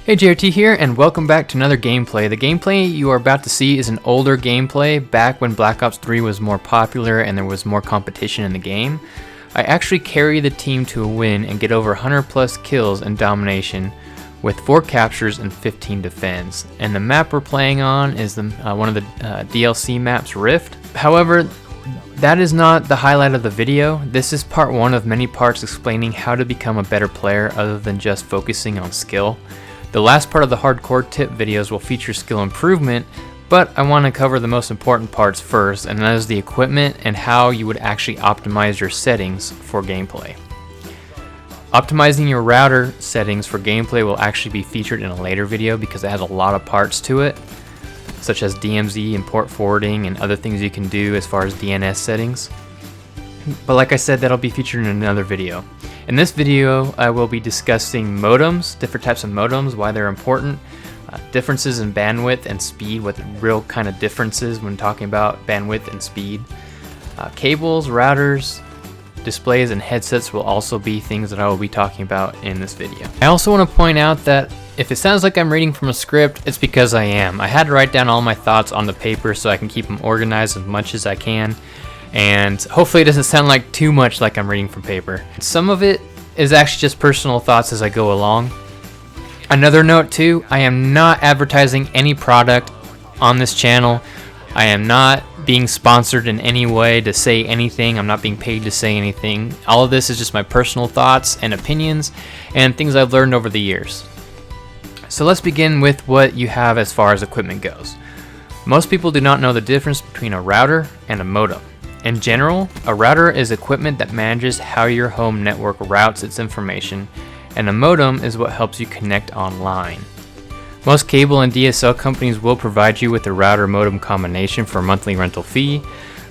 Hey, JRT here, and welcome back to another gameplay. The gameplay you are about to see is an older gameplay back when Black Ops 3 was more popular and there was more competition in the game. I actually carry the team to a win and get over 100 plus kills in domination with 4 captures and 15 defends. And the map we're playing on is one of the DLC maps, Rift. However, that is not the highlight of the video. This is part 1 of many parts explaining how to become a better player other than just focusing on skill. The last part of the hardcore tip videos will feature skill improvement, but I want to cover the most important parts first, and that is the equipment and how you would actually optimize your settings for gameplay. Optimizing your router settings for gameplay will actually be featured in a later video because it has a lot of parts to it, such as DMZ and port forwarding and other things you can do as far as DNS settings. But like I said, that'll be featured in another video. In this video, I will be discussing modems, different types of modems, why they're important, differences in bandwidth and speed, what the real kind of differences when talking about bandwidth and speed. Cables, routers, displays, and headsets will also be things that I will be talking about in this video. I also want to point out that if it sounds like I'm reading from a script, it's because I am. I had to write down all my thoughts on the paper so I can keep them organized as much as I can. And hopefully it doesn't sound like too much like I'm reading from paper. Some of it is actually just personal thoughts as I go along. Another note too, I am not advertising any product on this channel. I am not being sponsored in any way to say anything. I'm not being paid to say anything. All of this is just my personal thoughts and opinions and things I've learned over the years. So let's begin with what you have as far as equipment goes. Most people do not know the difference between a router and a modem. In general, a router is equipment that manages how your home network routes its information, and a modem is what helps you connect online. Most cable and DSL companies will provide you with a router-modem combination for a monthly rental fee.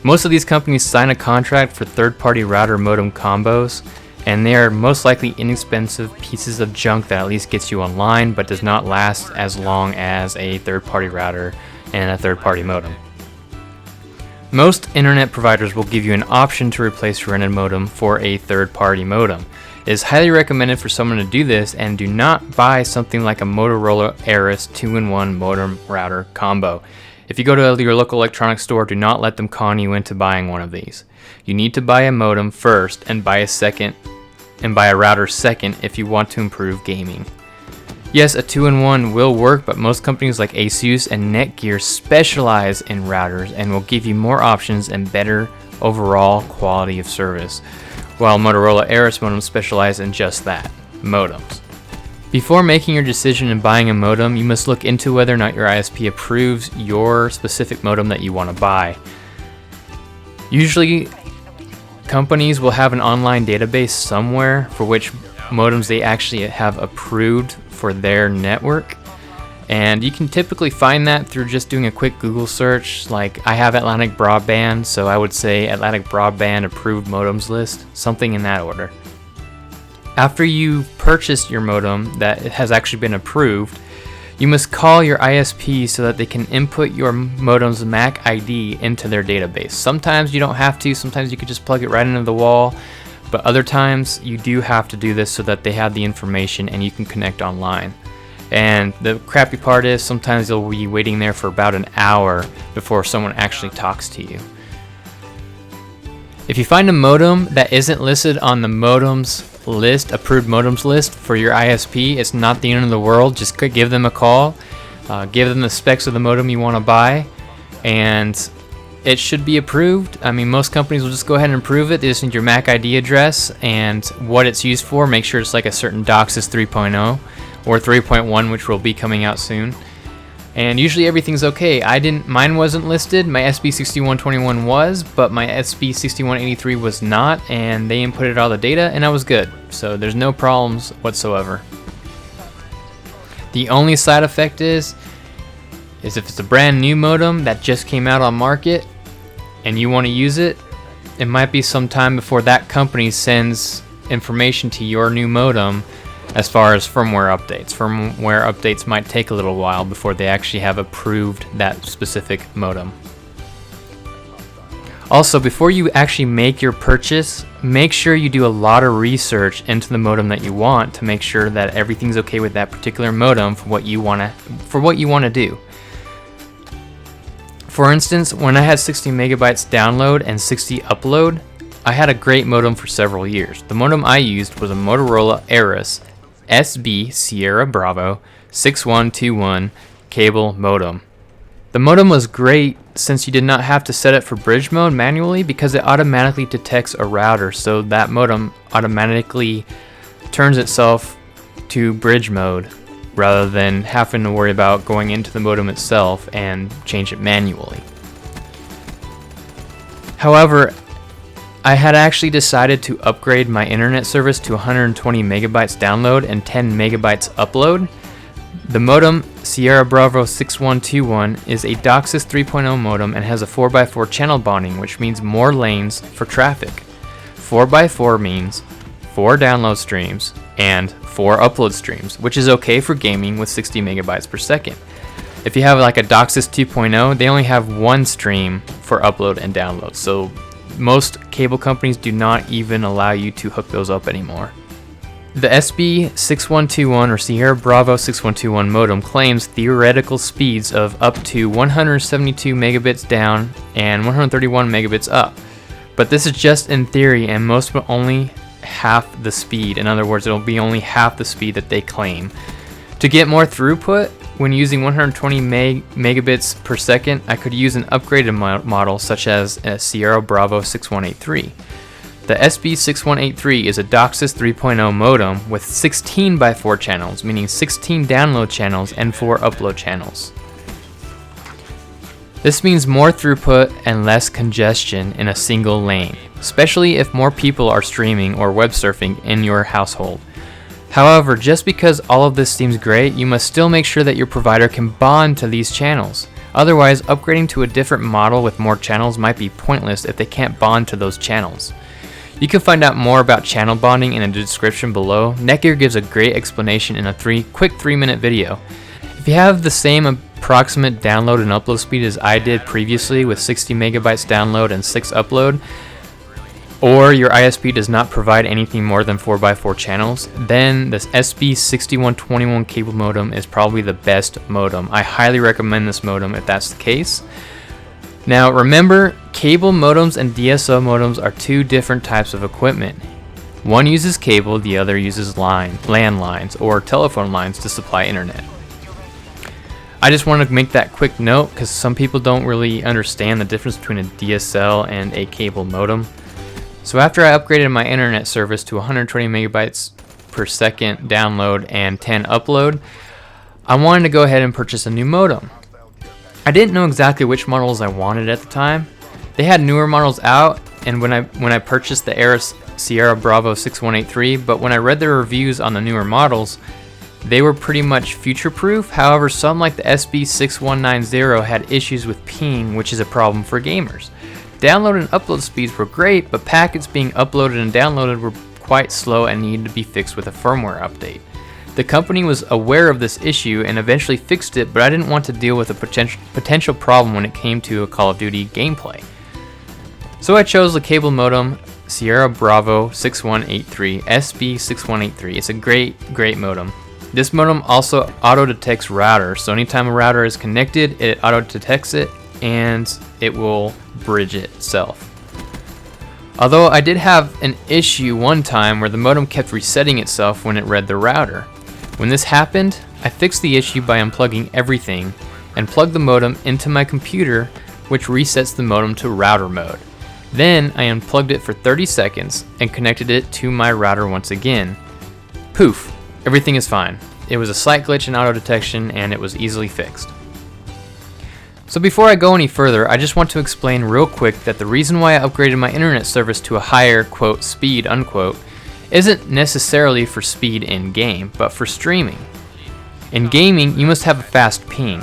Most of these companies sign a contract for third-party router-modem combos, and they are most likely inexpensive pieces of junk that at least gets you online but does not last as long as a third-party router and a third-party modem. Most internet providers will give you an option to replace your rented modem for a third-party modem. It is highly recommended for someone to do this, and do not buy something like a Motorola Ares 2-in-1 modem router combo. If you go to your local electronics store, do not let them con you into buying one of these. You need to buy a modem first and buy a router second if you want to improve gaming. Yes, a 2-in-1 will work, but most companies like ASUS and Netgear specialize in routers and will give you more options and better overall quality of service, while Motorola Ares modems specialize in just that, modems. Before making your decision in buying a modem, you must look into whether or not your ISP approves your specific modem that you want to buy. Usually, companies will have an online database somewhere for which modems they actually have approved for their network, and you can typically find that through just doing a quick Google search. Like, I have Atlantic Broadband, so I would say Atlantic Broadband approved modems list, something in that order. After you've purchased your modem that has actually been approved, you must call your ISP so that they can input your modem's MAC ID into their database. Sometimes you don't have to, sometimes you could just plug it right into the wall, but other times you do have to do this so that they have the information and you can connect online. And the crappy part is sometimes you'll be waiting there for about an hour before someone actually talks to you. If you find a modem that isn't listed on the modems list, approved modems list for your ISP, it's not the end of the world. Just give them a call, give them the specs of the modem you want to buy, and it should be approved. I mean, most companies will just go ahead and approve it. They just need your MAC ID address and what it's used for. Make sure it's like a certain DOCSIS 3.0 or 3.1, which will be coming out soon. And usually everything's okay. Mine wasn't listed. My SB6121 was, but my SB6183 was not, and they inputted all the data and I was good. So there's no problems whatsoever. The only side effect is if it's a brand new modem that just came out on market and you want to use it, it might be some time before that company sends information to your new modem as far as firmware updates. Firmware updates might take a little while before they actually have approved that specific modem. Also, before you actually make your purchase, make sure you do a lot of research into the modem that you want to make sure that everything's okay with that particular modem for what you want to do. For instance, when I had 60 megabytes download and 60 upload, I had a great modem for several years. The modem I used was a Motorola ASUS SB Sierra Bravo 6121 cable modem. The modem was great since you did not have to set it for bridge mode manually because it automatically detects a router, so that modem automatically turns itself to bridge mode rather than having to worry about going into the modem itself and change it manually. However, I had actually decided to upgrade my internet service to 120 megabytes download and 10 megabytes upload. The modem Sierra Bravo 6121 is a DOCSIS 3.0 modem and has a 4x4 channel bonding, which means more lanes for traffic. 4x4 means 4 download streams and 4 upload streams, which is okay for gaming with 60 megabytes per second. If you have like a DOCSIS 2.0, they only have 1 stream for upload and download, so most cable companies do not even allow you to hook those up anymore. The SB6121 or Sierra Bravo 6121 modem claims theoretical speeds of up to 172 megabits down and 131 megabits up. But this is just in theory, and most will only half the speed. In other words, it'll be only half the speed that they claim. To get more throughput, when using 120 megabits per second, I could use an upgraded model such as a Sierra Bravo 6183. The SB6183 is a DOCSIS 3.0 modem with 16x4 channels, meaning 16 download channels and 4 upload channels. This means more throughput and less congestion in a single lane, especially if more people are streaming or web surfing in your household. However, just because all of this seems great, you must still make sure that your provider can bond to these channels. Otherwise, upgrading to a different model with more channels might be pointless if they can't bond to those channels. You can find out more about channel bonding in the description below. Netgear gives a great explanation in a quick 3-minute video. If you have the same approximate download and upload speed as I did previously with 60 megabytes download and 6 upload, or your ISP does not provide anything more than 4x4 channels, then this SB6121 cable modem is probably the best modem. I highly recommend this modem if that's the case. Now remember, cable modems and DSL modems are 2 different types of equipment. One uses cable, the other uses landlines or telephone lines to supply internet. I just wanted to make that quick note because some people don't really understand the difference between a DSL and a cable modem. So after I upgraded my internet service to 120 megabytes per second download and 10 upload, I wanted to go ahead and purchase a new modem. I didn't know exactly which models I wanted at the time. They had newer models out, and when I purchased the ASUS Sierra Bravo 6183, but when I read the reviews on the newer models, they were pretty much future-proof. However, some like the SB6190 had issues with ping, which is a problem for gamers. Download and upload speeds were great, but packets being uploaded and downloaded were quite slow and needed to be fixed with a firmware update. The company was aware of this issue and eventually fixed it, but I didn't want to deal with a potential problem when it came to a Call of Duty gameplay. So I chose the cable modem Sierra Bravo 6183, SB6183. It's a great modem. This modem also auto-detects routers, so anytime a router is connected, it auto-detects it and it will bridge itself. Although I did have an issue one time where the modem kept resetting itself when it read the router. When this happened, I fixed the issue by unplugging everything and plugged the modem into my computer, which resets the modem to router mode. Then I unplugged it for 30 seconds and connected it to my router once again. Poof, everything is fine. It was a slight glitch in auto detection and it was easily fixed. So before I go any further, I just want to explain real quick that the reason why I upgraded my internet service to a higher, quote, speed, unquote, isn't necessarily for speed in game, but for streaming. In gaming, you must have a fast ping.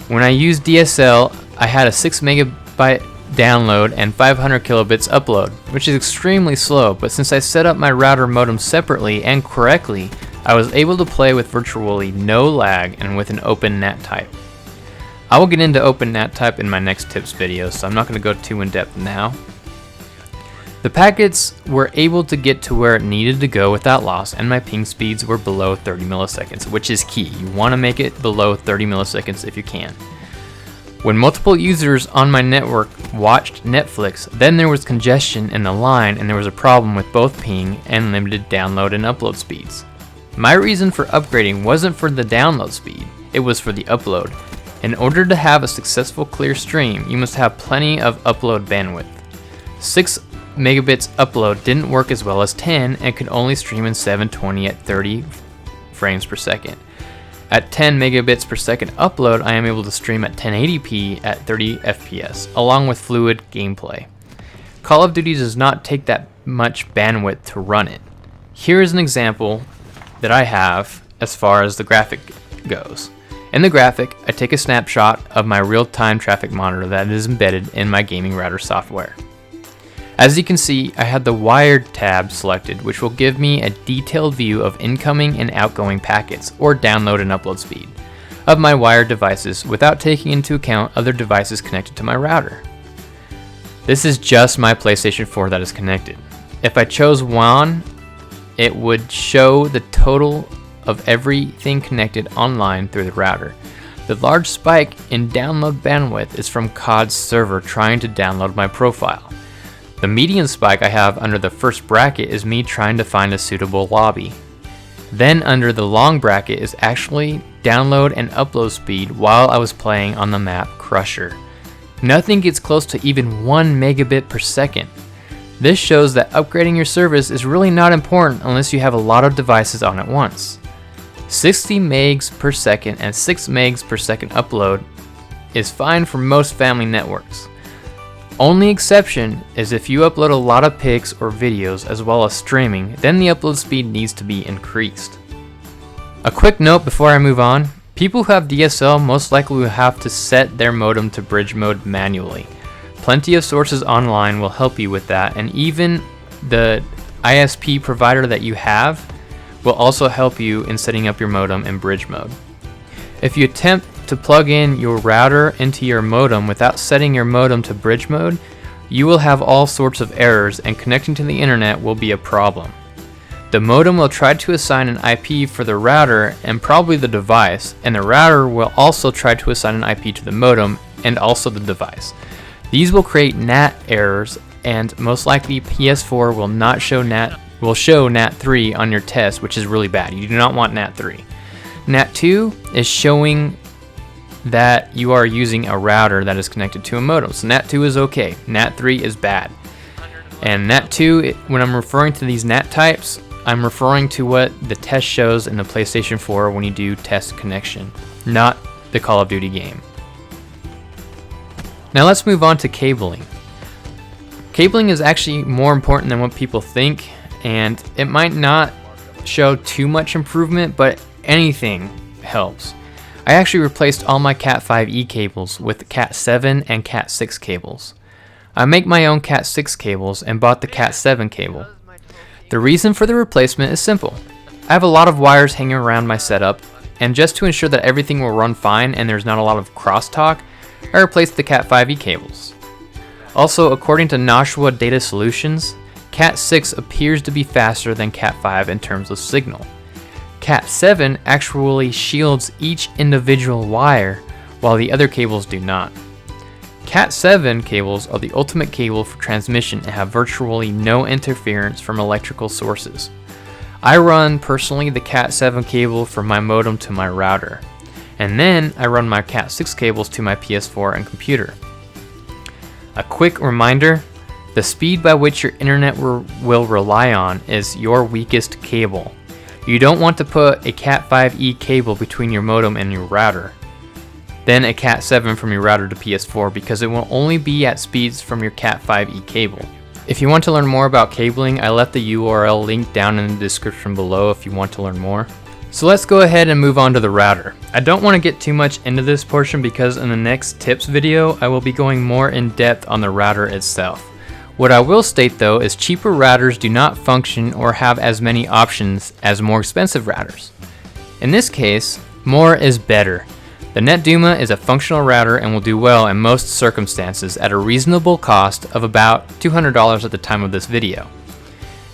When I used DSL, I had a 6 megabyte download and 500 kilobits upload, which is extremely slow, but since I set up my router modem separately and correctly, I was able to play with virtually no lag and with an open NAT type. I will get into OpenNAT type in my next tips video, so I'm not going to go too in depth now. The packets were able to get to where it needed to go without loss, and my ping speeds were below 30 milliseconds, which is key. You want to make it below 30 milliseconds if you can. When multiple users on my network watched Netflix, then there was congestion in the line and there was a problem with both ping and limited download and upload speeds. My reason for upgrading wasn't for the download speed, it was for the upload. In order to have a successful clear stream, you must have plenty of upload bandwidth. 6 megabits upload didn't work as well as 10 and could only stream in 720 at 30 frames per second. At 10 megabits per second upload, I am able to stream at 1080p at 30 FPS, along with fluid gameplay. Call of Duty does not take that much bandwidth to run it. Here is an example that I have as far as the graphic goes. In the graphic, I take a snapshot of my real-time traffic monitor that is embedded in my gaming router software. As you can see, I had the wired tab selected, which will give me a detailed view of incoming and outgoing packets, or download and upload speed, of my wired devices without taking into account other devices connected to my router. This is just my PlayStation 4 that is connected. If I chose WAN, it would show the total of everything connected online through the router. The large spike in download bandwidth is from COD's server trying to download my profile. The median spike I have under the first bracket is me trying to find a suitable lobby. Then under the long bracket is actually download and upload speed while I was playing on the map Crusher. Nothing gets close to even 1 megabit per second. This shows that upgrading your service is really not important unless you have a lot of devices on at once. 60 megs per second and 6 megs per second upload is fine for most family networks. Only exception is if you upload a lot of pics or videos as well as streaming, then the upload speed needs to be increased. A quick note before I move on, people who have DSL most likely will have to set their modem to bridge mode manually. Plenty of sources online will help you with that, and even the ISP provider that you have will also help you in setting up your modem in bridge mode. If you attempt to plug in your router into your modem without setting your modem to bridge mode, you will have all sorts of errors and connecting to the internet will be a problem. The modem will try to assign an IP for the router and probably the device, and the router will also try to assign an IP to the modem and also the device. These will create NAT errors, and most likely PS4 will show NAT3 on your test, which is really bad. You do not want NAT3. NAT2 is showing that you are using a router that is connected to a modem. So NAT2 is okay, NAT3 is bad. And NAT2, when I'm referring to these NAT types, I'm referring to what the test shows in the PlayStation 4 when you do test connection, not the Call of Duty game. Now let's move on to cabling. Cabling is actually more important than what people think, and it might not show too much improvement, but anything helps. I actually replaced all my Cat5e cables with Cat7 and Cat6 cables. I make my own Cat6 cables and bought the Cat7 cable. The reason for the replacement is simple. I have a lot of wires hanging around my setup, and just to ensure that everything will run fine and there's not a lot of crosstalk, I replaced the Cat5e cables. Also, according to Nashua Data Solutions, Cat6 appears to be faster than Cat5 in terms of signal. Cat7 actually shields each individual wire, while the other cables do not. Cat7 cables are the ultimate cable for transmission and have virtually no interference from electrical sources. I run personally the Cat7 cable from my modem to my router, and then I run my Cat6 cables to my PS4 and computer. A quick reminder, the speed by which your internet will rely on is your weakest cable. You don't want to put a Cat5e cable between your modem and your router, then a Cat7 from your router to PS4, because it will only be at speeds from your Cat5e cable. If you want to learn more about cabling, I left the URL link down in the description below if you want to learn more. So let's go ahead and move on to the router. I don't want to get too much into this portion because in the next tips video, I will be going more in depth on the router itself. What I will state though is cheaper routers do not function or have as many options as more expensive routers. In this case, more is better. The NetDuma is a functional router and will do well in most circumstances at a reasonable cost of about $200 at the time of this video.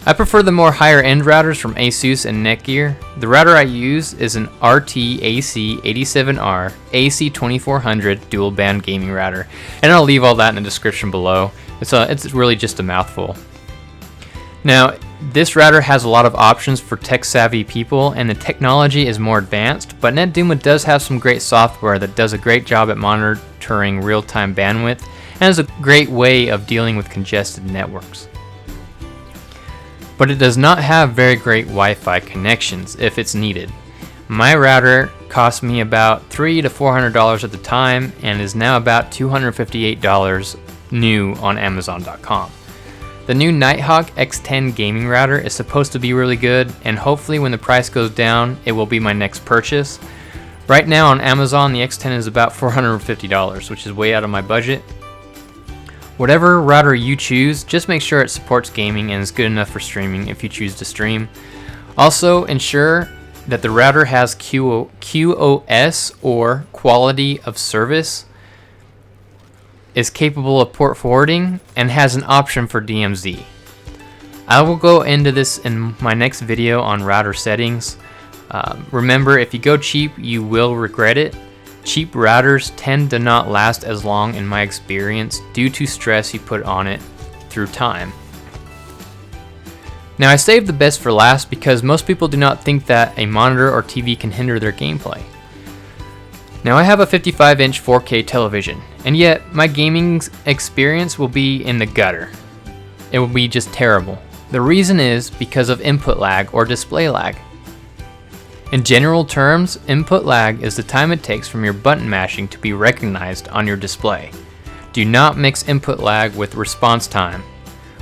I prefer the more higher end routers from ASUS and Netgear. The router I use is an RT-AC87R AC2400 dual band gaming router, and I'll leave all that in the description below. It's really just a mouthful. Now, this router has a lot of options for tech savvy people and the technology is more advanced, but NetDuma does have some great software that does a great job at monitoring real-time bandwidth and is a great way of dealing with congested networks. But it does not have very great Wi-Fi connections if it's needed. My router cost me about $300 to $400 at the time and is now about $258 new on Amazon.com. The new Nighthawk X10 gaming router is supposed to be really good, and hopefully when the price goes down, it will be my next purchase. Right now on Amazon, the X10 is about $450, which is way out of my budget. Whatever router you choose, just make sure it supports gaming and is good enough for streaming if you choose to stream. Also, ensure that the router has QoS, or quality of service, is capable of port forwarding, and has an option for DMZ. I will go into this in my next video on router settings. Remember, if you go cheap, you will regret it. Cheap routers tend to not last as long in my experience due to stress you put on it through time. Now I saved the best for last because most people do not think that a monitor or TV can hinder their gameplay. Now I have a 55-inch 4K television, and yet my gaming experience will be in the gutter. It will be just terrible. The reason is because of input lag or display lag. In general terms, input lag is the time it takes from your button mashing to be recognized on your display. Do not mix input lag with response time.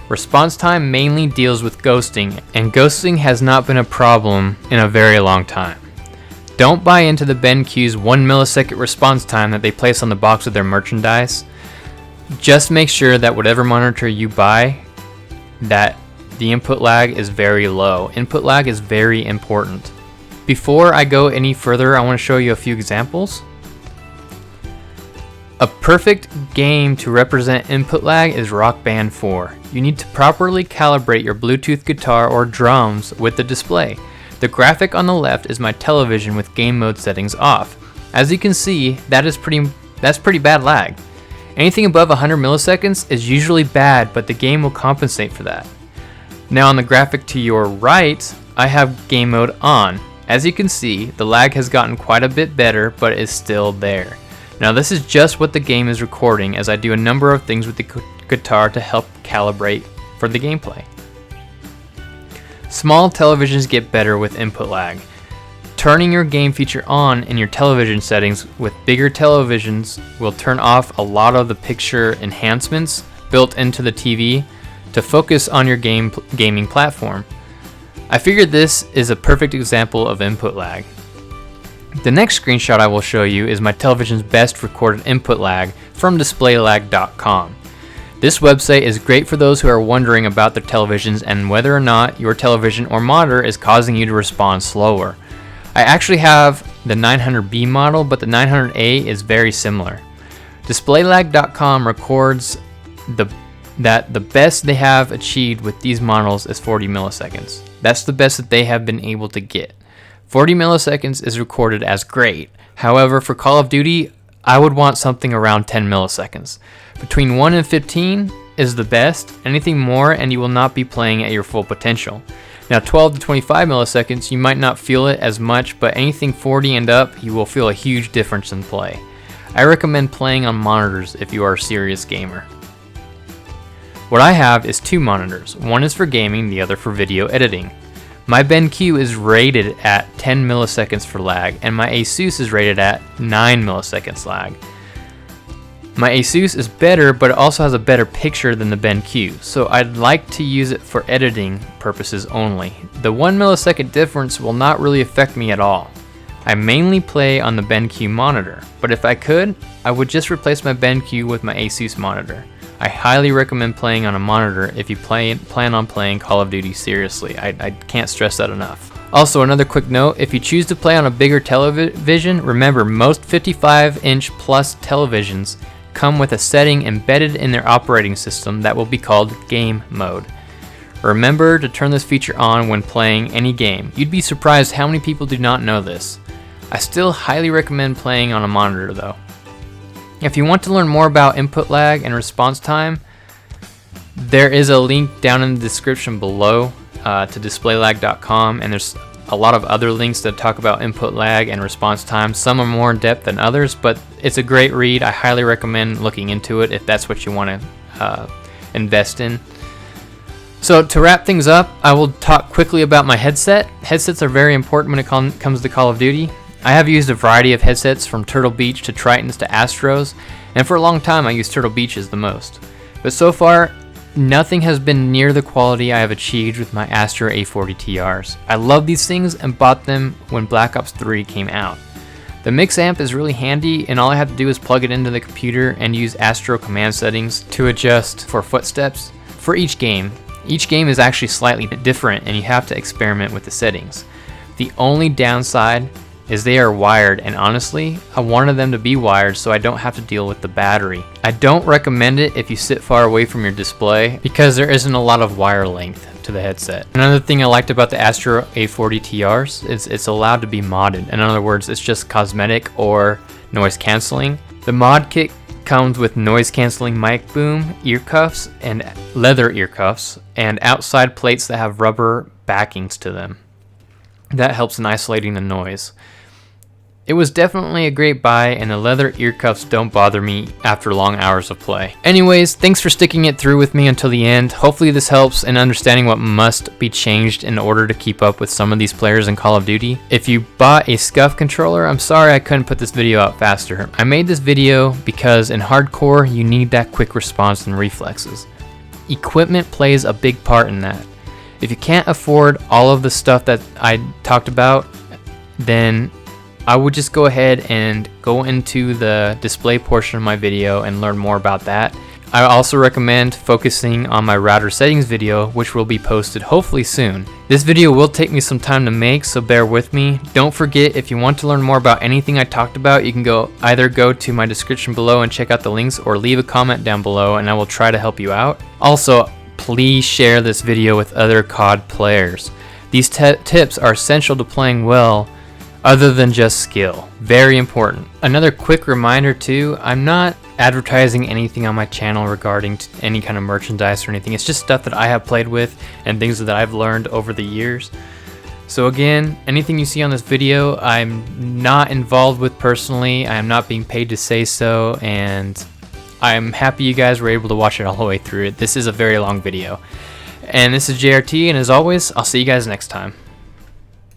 Response time mainly deals with ghosting, and ghosting has not been a problem in a very long time. Don't buy into the BenQ's 1 millisecond response time that they place on the box of their merchandise. Just make sure that whatever monitor you buy, that the input lag is very low. Input lag is very important. Before I go any further, I want to show you a few examples. A perfect game to represent input lag is Rock Band 4. You need to properly calibrate your Bluetooth guitar or drums with the display. The graphic on the left is my television with game mode settings off. As you can see, that's pretty bad lag. Anything above 100 milliseconds is usually bad, but the game will compensate for that. Now on the graphic to your right, I have game mode on. As you can see, the lag has gotten quite a bit better, but is still there. Now this is just what the game is recording, as I do a number of things with the guitar to help calibrate for the gameplay. Small televisions get better with input lag. Turning your game feature on in your television settings with bigger televisions will turn off a lot of the picture enhancements built into the TV to focus on your gaming platform. I figured this is a perfect example of input lag. The next screenshot I will show you is my television's best recorded input lag from displaylag.com. This website is great for those who are wondering about their televisions and whether or not your television or monitor is causing you to respond slower. I actually have the 900B model, but the 900A is very similar. Displaylag.com records that the best they have achieved with these models is 40 milliseconds. That's the best that they have been able to get. 40 milliseconds is recorded as great. However, for Call of Duty, I would want something around 10 milliseconds. Between 1 and 15 is the best. Anything more and you will not be playing at your full potential. Now 12 to 25 milliseconds, you might not feel it as much, but anything 40 and up, you will feel a huge difference in play. I recommend playing on monitors if you are a serious gamer. What I have is two monitors. One is for gaming, the other for video editing. My BenQ is rated at 10 milliseconds for lag, and my ASUS is rated at 9 milliseconds lag. My ASUS is better, but it also has a better picture than the BenQ, so I'd like to use it for editing purposes only. The 1 millisecond difference will not really affect me at all. I mainly play on the BenQ monitor, but if I could, I would just replace my BenQ with my ASUS monitor. I highly recommend playing on a monitor if you plan on playing Call of Duty seriously. I can't stress that enough. Also, another quick note, if you choose to play on a bigger television, remember most 55-inch plus televisions come with a setting embedded in their operating system that will be called game mode. Remember to turn this feature on when playing any game. You'd be surprised how many people do not know this. I still highly recommend playing on a monitor though. If you want to learn more about input lag and response time, there is a link down in the description below to displaylag.com, and there's a lot of other links that talk about input lag and response time. Some are more in depth than others, but it's a great read. I highly recommend looking into it if that's what you want to invest in. So to wrap things up, I will talk quickly about my headset. Headsets are very important when it comes to Call of Duty. I have used a variety of headsets from Turtle Beach to Tritons to Astros, and for a long time I used Turtle Beaches the most. But so far, nothing has been near the quality I have achieved with my Astro A40TRs. I love these things and bought them when Black Ops 3 came out. The mixamp is really handy, and all I have to do is plug it into the computer and use Astro command settings to adjust for footsteps for each game. Each game is actually slightly different, and you have to experiment with the settings. The only downside is they are wired, and honestly, I wanted them to be wired so I don't have to deal with the battery. I don't recommend it if you sit far away from your display because there isn't a lot of wire length to the headset. Another thing I liked about the Astro A40TRs is it's allowed to be modded. In other words, it's just cosmetic or noise canceling. The mod kit comes with noise canceling mic boom, ear cuffs, and leather ear cuffs, and outside plates that have rubber backings to them. That helps in isolating the noise. It was definitely a great buy, and the leather ear cuffs don't bother me after long hours of play. Anyways, thanks for sticking it through with me until the end. Hopefully this helps in understanding what must be changed in order to keep up with some of these players in Call of Duty. If you bought a SCUF controller, I'm sorry I couldn't put this video out faster. I made this video because in hardcore you need that quick response and reflexes. Equipment plays a big part in that. If you can't afford all of the stuff that I talked about, then I would just go ahead and go into the display portion of my video and learn more about that. I also recommend focusing on my router settings video, which will be posted hopefully soon. This video will take me some time to make, so bear with me. Don't forget, if you want to learn more about anything I talked about, you can either go to my description below and check out the links, or leave a comment down below and I will try to help you out. Also, please share this video with other COD players. These tips are essential to playing well, other than just skill. Very important. Another quick reminder too, I'm not advertising anything on my channel regarding any kind of merchandise or anything. It's just stuff that I have played with and things that I've learned over the years. So again, anything you see on this video, I'm not involved with personally. I am not being paid to say so, and I'm happy you guys were able to watch it all the way through. This is a very long video. And this is JRT, and as always, I'll see you guys next time.